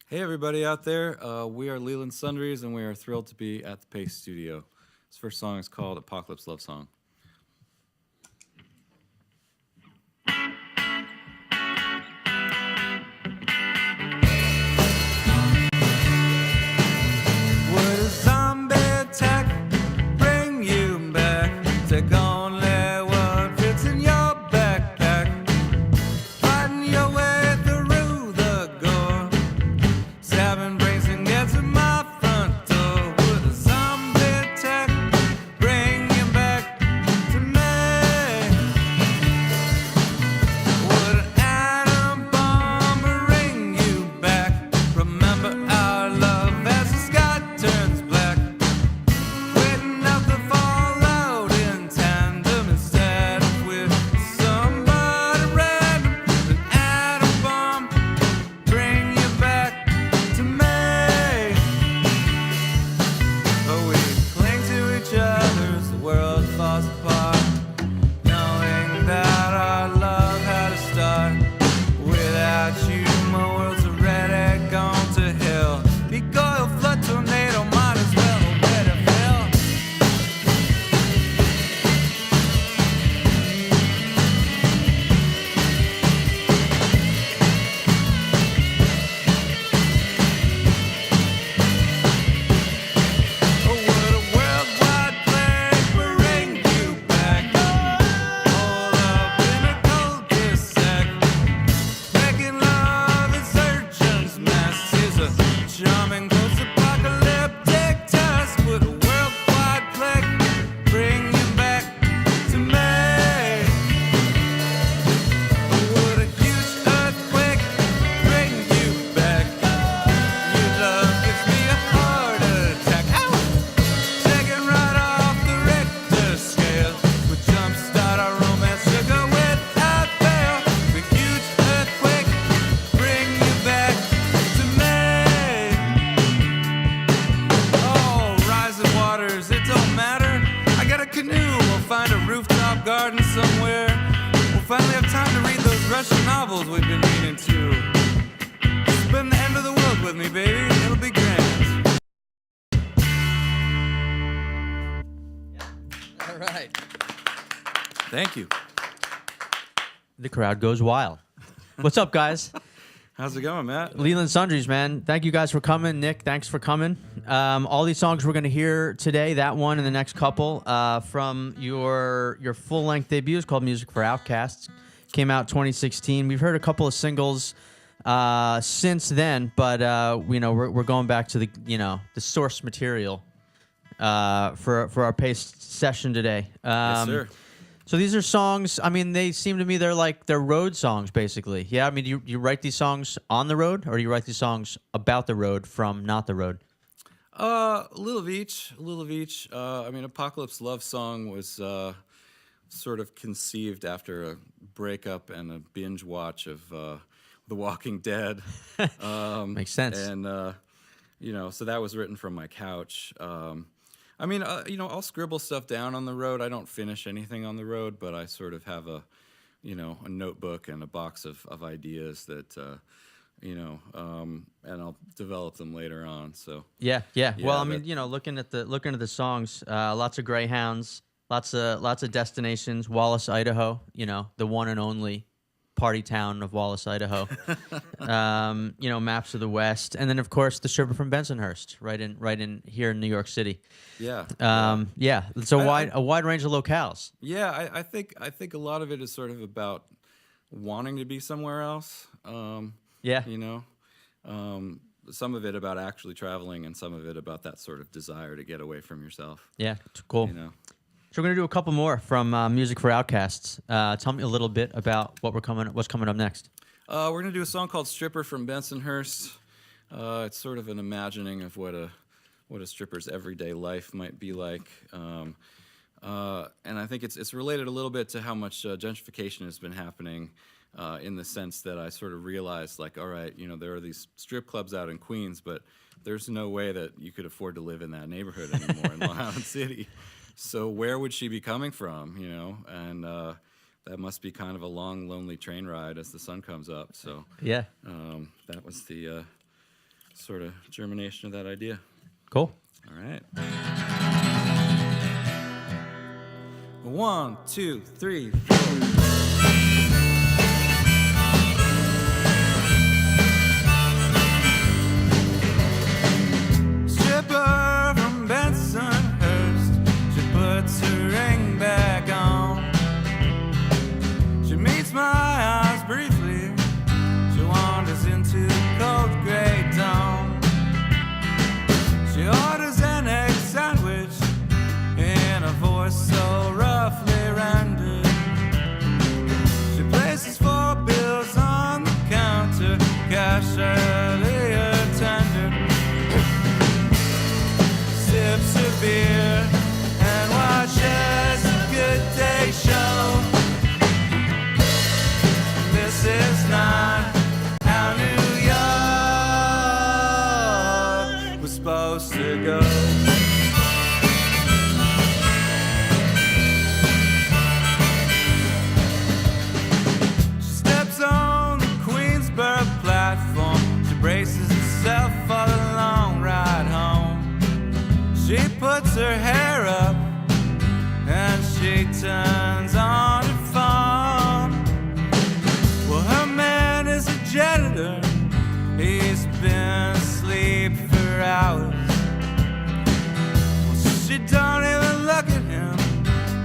Hey, everybody out there. We are Leland Sundries, and we are thrilled to be at the Paste Studio. This first song is called Apocalypse Love Song. Would a zombie attack bring you back? Take only what fits in your backpack. Fighting your way through the gore. Stabbing brains and get to my front door. Would a zombie attack bring you back to me? Would an atom bomb bring you back? Remember our love as the sky turns black. Waiting out the fallout in tandem instead of with somebody random. An atom bomb bring you back to me. But we cling to each other as the world falls apart, knowing that our love had a start. Without you, my world's already gone to hell. Big oil flood tornado, might as well already fell. Oh, would a worldwide plague bring you back? All up in a cul-de-sac, making love in surgeon's mass is a charming post-apocalyptic task. Would a worldwide plague bring you back to me? Would a huge earthquake bring you back? Your love gives me a heart attack. Ow! Taking right off the Richter scale. Would jumpstart our romance, sugar without fail. The huge earthquake bring you back to me. Oh, rising waters, it don't matter. I got a canoe, we'll find a rooftop garden somewhere. We'll finally have time to read those Russian novels we've been meaning to. Spend the end of the world with me, baby. It'll be grand. All right. Thank you. The crowd goes wild. What's up, guys? How's it going, Matt? Leland Sundries, man. Thank you guys for coming. Nick, thanks for coming. All these songs we're going to hear today, that one and the next couple, from your full-length debut is called Music for Outcasts. Came out 2016. We've heard a couple of singles since then, but we're going back to the source material for our Paste session today. Yes, sir. So these are songs, I mean, they seem to me they're road songs, basically. Yeah, I mean, you write these songs on the road, or do you write these songs about the road from not the road? A little of each. A little of each. I mean, Apocalypse Love Song was sort of conceived after a breakup and a binge watch of The Walking Dead. Makes sense. And, so that was written from my couch. I mean, I'll scribble stuff down on the road. I don't finish anything on the road, but I sort of have a notebook and a box of ideas that, and I'll develop them later on. So Yeah. Well, I that- mean, looking at the songs, lots of Greyhounds, lots of destinations. Wallace, Idaho, the one and only party town of Wallace, Idaho. Maps of the West, and then of course the Sripper from Bensonhurst, right in here in New York City. yeah. Yeah. It's a wide range of locales. Yeah, I think a lot of it is sort of about wanting to be somewhere else. Yeah. Some of it about actually traveling, and some of it about that sort of desire to get away from yourself. Yeah. It's cool. You know. So we're gonna do a couple more from Music for Outcasts. Tell me a little bit about what's coming up next. We're gonna do a song called "Stripper" from Bensonhurst. It's sort of an imagining of what a stripper's everyday life might be like. And I think it's related a little bit to how much gentrification has been happening, in the sense that I sort of realized, like, all right, there are these strip clubs out in Queens, but there's no way that you could afford to live in that neighborhood anymore in Long Island City. So where would she be coming from, And that must be kind of a long, lonely train ride as the sun comes up. So Yeah. that was the sort of germination of that idea. Cool. All right. 1, 2, 3, 4. Sripper from Bensonhurst, she puts her ring back on. She meets my eyes briefly, she wanders into the cold gray dawn. She orders an egg sandwich in a voice so roughly rendered. She places 4 bills on the counter, cash earlier tendered. Sips her beer and watches a Good Day show. This is not how New York was supposed to go. Braces herself for the long ride home. She puts her hair up and she turns on her phone. Well, her man is a janitor, he's been asleep for hours. Well, she don't even look at him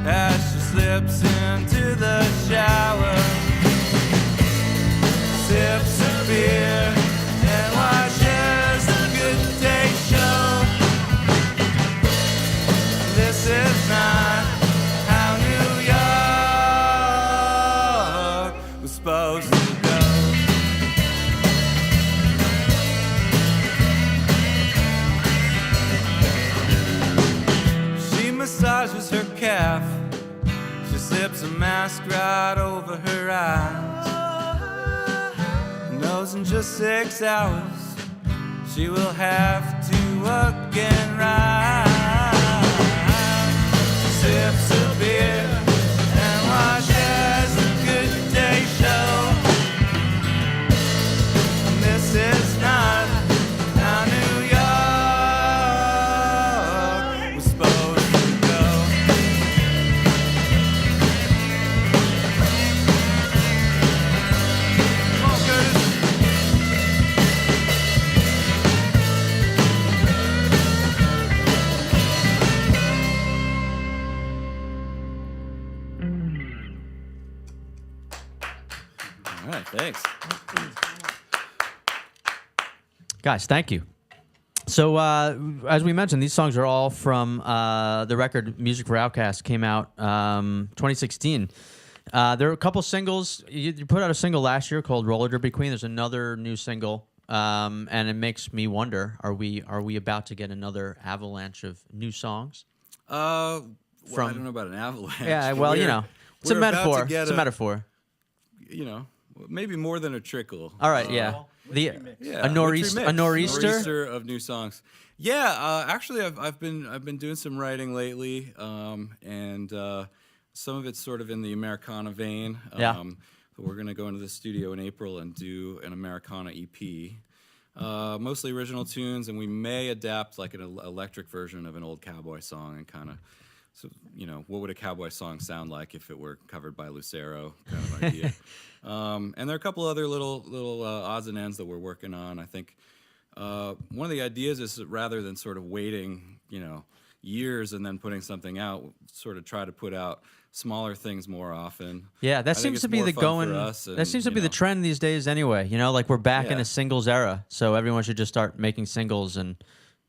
as she slips into the shower. Sips her beer and watches a Good Day show. This is not how New York was supposed to go. She massages her calf, she slips a mask right over her eyes. Knows in just 6 hours she will have to again ride. Sips a beer and watches a Good Day show. And this is not how New York was supposed to go. Come on, Curtis. All right, thanks. Guys, thank you. So, as we mentioned, these songs are all from the record Music for Outcasts, came out 2016. There are a couple singles. You put out a single last year called Roller Derby Queen. There's another new single, and it makes me wonder, are we about to get another avalanche of new songs? Well, I don't know about an avalanche. Yeah, but well, you know, it's a we're about to metaphor. get It's a metaphor. You know, maybe more than a trickle. All right, yeah. Yeah, A nor'easter, wintry mix. a nor'easter? Nor'easter of new songs. Yeah, actually, I've been doing some writing lately, and some of it's sort of in the Americana vein. Yeah. We're gonna go into the studio in April and do an Americana EP, mostly original tunes, and we may adapt like an electric version of an old cowboy song and kind of. So, you know, what would a cowboy song sound like if it were covered by Lucero, kind of idea. And there are a couple other little odds and ends that we're working on. I think one of the ideas is that rather than sort of waiting, you know, years and then putting something out, sort of try to put out smaller things more often. Yeah, that I think seems it's to be more the fun going. for us That and, seems to you be the know. trend these days, anyway. You know, like we're back in Yeah. a singles era, so everyone should just start making singles and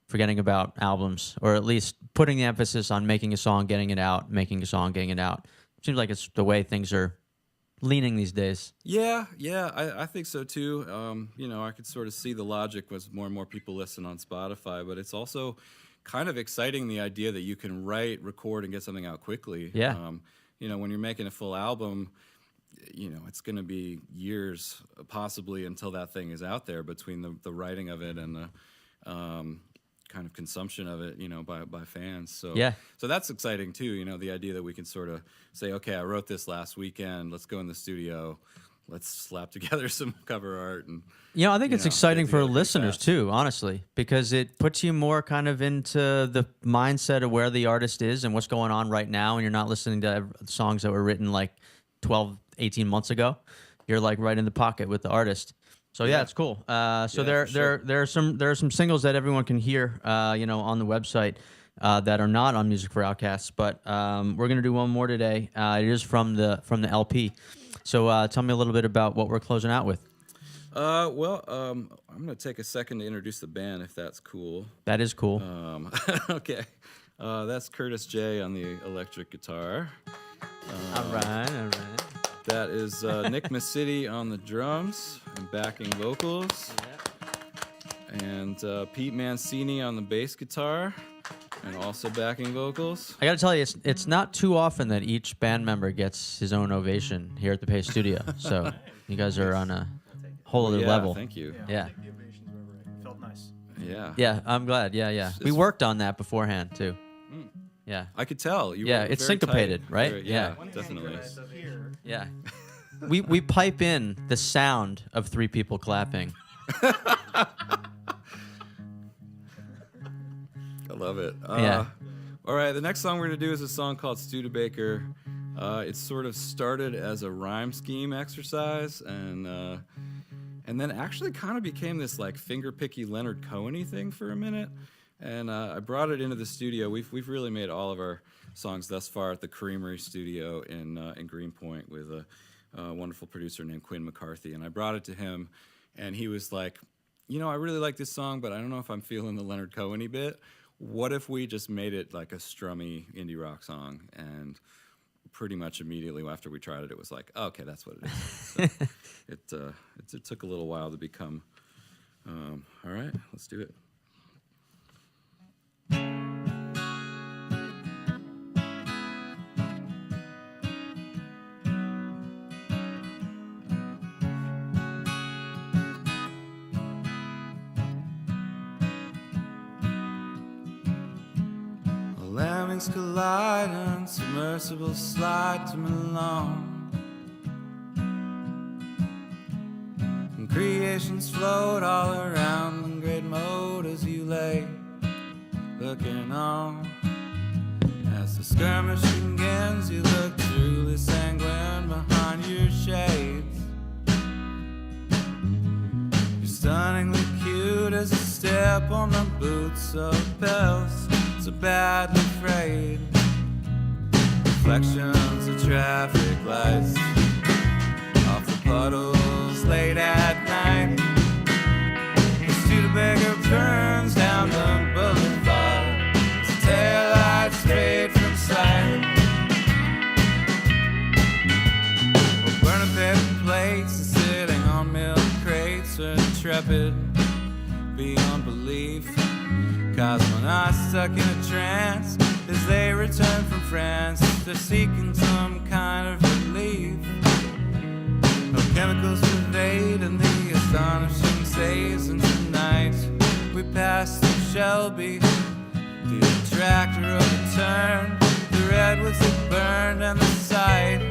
forgetting about albums, or at least putting the emphasis on making a song, getting it out, making a song, getting it out. Seems like it's the way things are leaning these days. Yeah, I think so too. You know, I could sort of see the logic was more and more people listen on Spotify, but it's also kind of exciting, the idea that you can write, record, and get something out quickly. Yeah. You know, when you're making a full album, you know, it's going to be years possibly until that thing is out there, between the writing of it and the kind of consumption of it, you know, by fans. So Yeah. so that's exciting too, you know, the idea that we can sort of say, okay, I wrote this last weekend, let's go in the studio, let's slap together some cover art and I think it's exciting get for together listeners fast. too, honestly, because it puts you more kind of into the mindset of where the artist is and what's going on right now, and you're not listening to songs that were written like 12, 18 months ago. You're like right in the pocket with the artist. So yeah, Yeah. it's cool. So Yeah, there for sure. there are some singles that everyone can hear, on the website that are not on Music for Outcasts. But we're gonna do one more today. It is from the LP. So tell me a little bit about what we're closing out with. Well, I'm going to take a second to introduce the band, if that's cool. That is cool. Okay. That's Curtis J on the electric guitar. All right. That is Nick Massidi on the drums and backing vocals. And Pete Mancini on the bass guitar and also backing vocals. I got to tell you, it's not too often that each band member gets his own ovation here at the Paste Studio. So you guys are on a whole other Yeah, level. thank you. Yeah. The ovations were right. It felt nice. Yeah. Yeah, I'm glad. Yeah. We worked on that beforehand too. Yeah. I could tell. You Yeah, were it's very syncopated, tight. right? Very- Yeah. definitely. Here. Yeah. We pipe in the sound of three people clapping. I love it. Yeah. All right, the next song we're going to do is a song called Studebaker. It sort of started as a rhyme scheme exercise and then actually kind of became this like finger-picky Leonard Cohen-y thing for a minute. And I brought it into the studio. We've really made all of our songs thus far at the Creamery Studio in Greenpoint with a wonderful producer named Quinn McCarthy. And I brought it to him, and he was like, I really like this song, but I don't know if I'm feeling the Leonard Cohen-y bit. What if we just made it like a strummy indie rock song? And pretty much immediately after we tried it, it was like, oh, okay, that's what it is. So it took a little while to become. All right, let's do it. Lemmings collide and submersible slide to Milan. And creations float all around in great mode as you lay looking on. As the skirmish begins, you look truly sanguine behind your shades. You're stunningly cute as you step on the boots of bells. So badly frayed. Reflections of traffic lights off the puddles late at night. The Studebaker burns down the boulevard. Its taillights fade from sight. We're burning paper plates and sitting on milk crates are intrepid beyond belief. Cause when I stuck in a trance, as they return from France, they're seeking some kind of relief. No chemicals pervade in the astonishing saves, and tonight we pass through Shelby. The tractor overturned, the redwoods that burned, and the sight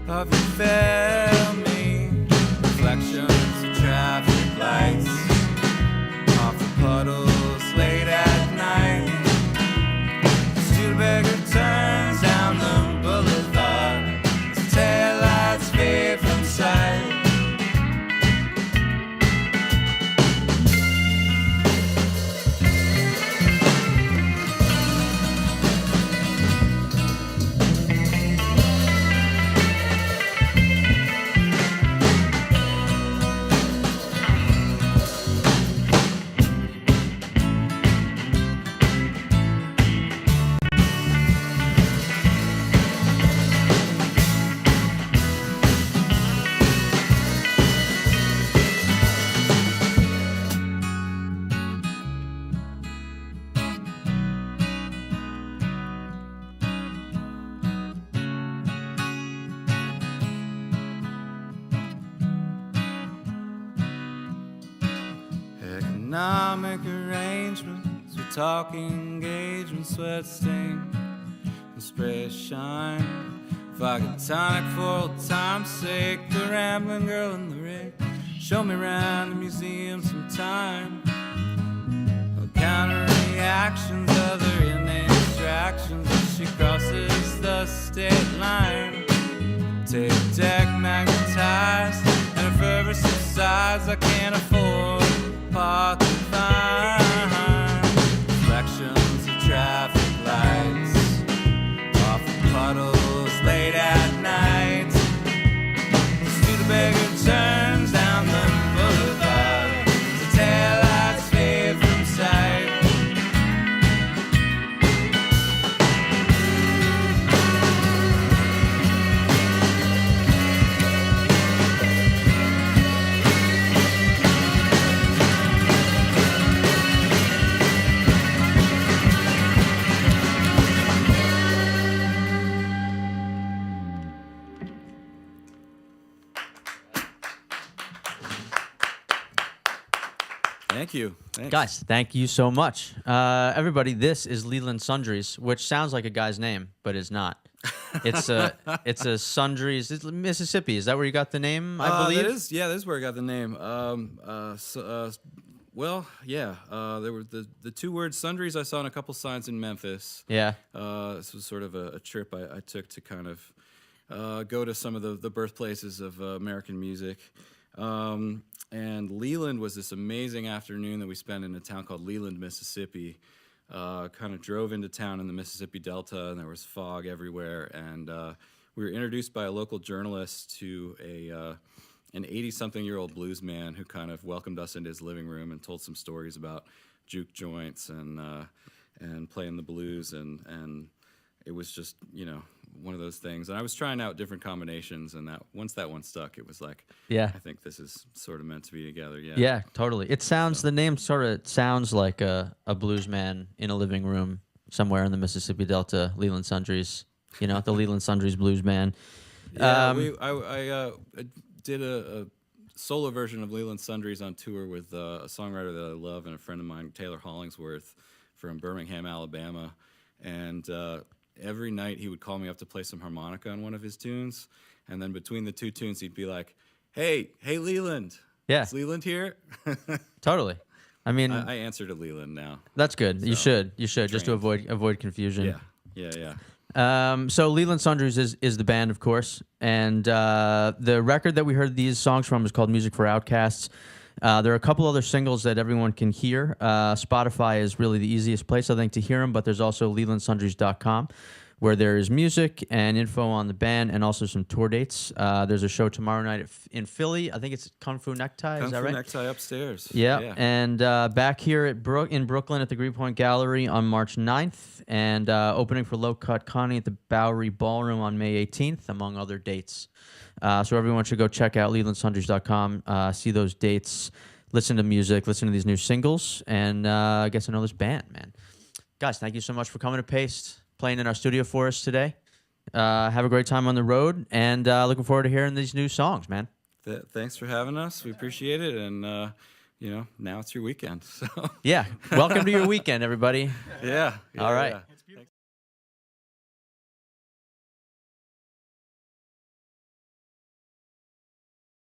of you failed me. Reflections of traffic lights off the puddles late at night. Studebaker turns down the boulevard. His taillights fade from sight. Economic arrangements, we're talking engagement, sweat stain and spray shine Vodka tonic for old time's sake. The rambling girl in the rig. Show me around the museum sometime. No counter reactions, other inane distractions as she crosses the state line. Tape deck magnetized, and her fervor subsides. I can't afford part to find. Reflections of traffic lights off of puddles late at night. Studebaker turns down the boulevard. The taillights fade from sight. Thank you. Thanks. Guys, thank you so much. Everybody, this is Leland Sundries, which sounds like a guy's name, but is not. It's a Sundries. It's Mississippi. Is that where you got the name, I believe? That is where I got the name. There were the two words Sundries I saw on a couple signs in Memphis. Yeah. This was sort of a trip I took to kind of go to some of the birthplaces of American music. And Leland was this amazing afternoon that we spent in a town called Leland, Mississippi. Kind of drove into town in the Mississippi Delta, and there was fog everywhere. And we were introduced by a local journalist to an 80-something-year-old blues man who kind of welcomed us into his living room and told some stories about juke joints and playing the blues. And it was just, one of those things. And I was trying out different combinations, and once that one stuck, it was like, Yeah. I think this is sort of meant to be together. Yeah. Yeah, totally. It sounds, the name sort of sounds like a blues man in a living room somewhere in the Mississippi Delta, Leland Sundries, the Leland Sundries blues man. Yeah, I did a solo version of Leland Sundries on tour with a songwriter that I love and a friend of mine, Taylor Hollingsworth from Birmingham, Alabama. And every night he would call me up to play some harmonica on one of his tunes. And then between the two tunes, he'd be like, hey, Leland. Yeah. Is Leland here? Totally. I mean, I answer to Leland now. that's good. You should just to avoid confusion. Yeah. So Leland Sundries is the band, of course, and the record that we heard these songs from is called Music for Outcasts. There are a couple other singles that everyone can hear. Spotify is really the easiest place, I think, to hear them, but there's also lelandsundries.com, where there is music and info on the band and also some tour dates. There's a show tomorrow night in Philly. I think it's Kung Fu Necktie, is that right? Kung Fu Necktie upstairs. Yeah. And back here in Brooklyn at the Greenpoint Gallery on March 9th, and opening for Low Cut Connie at the Bowery Ballroom on May 18th, among other dates. So everyone should go check out lelandsundries.com, see those dates, listen to music, listen to these new singles, and get to know this band, man. Guys, thank you so much for coming to Paste, playing in our studio for us today. Have a great time on the road, and looking forward to hearing these new songs, man. Thanks for having us. We appreciate it, and now it's your weekend. So Yeah, welcome to your weekend, everybody. yeah. All right. Yeah.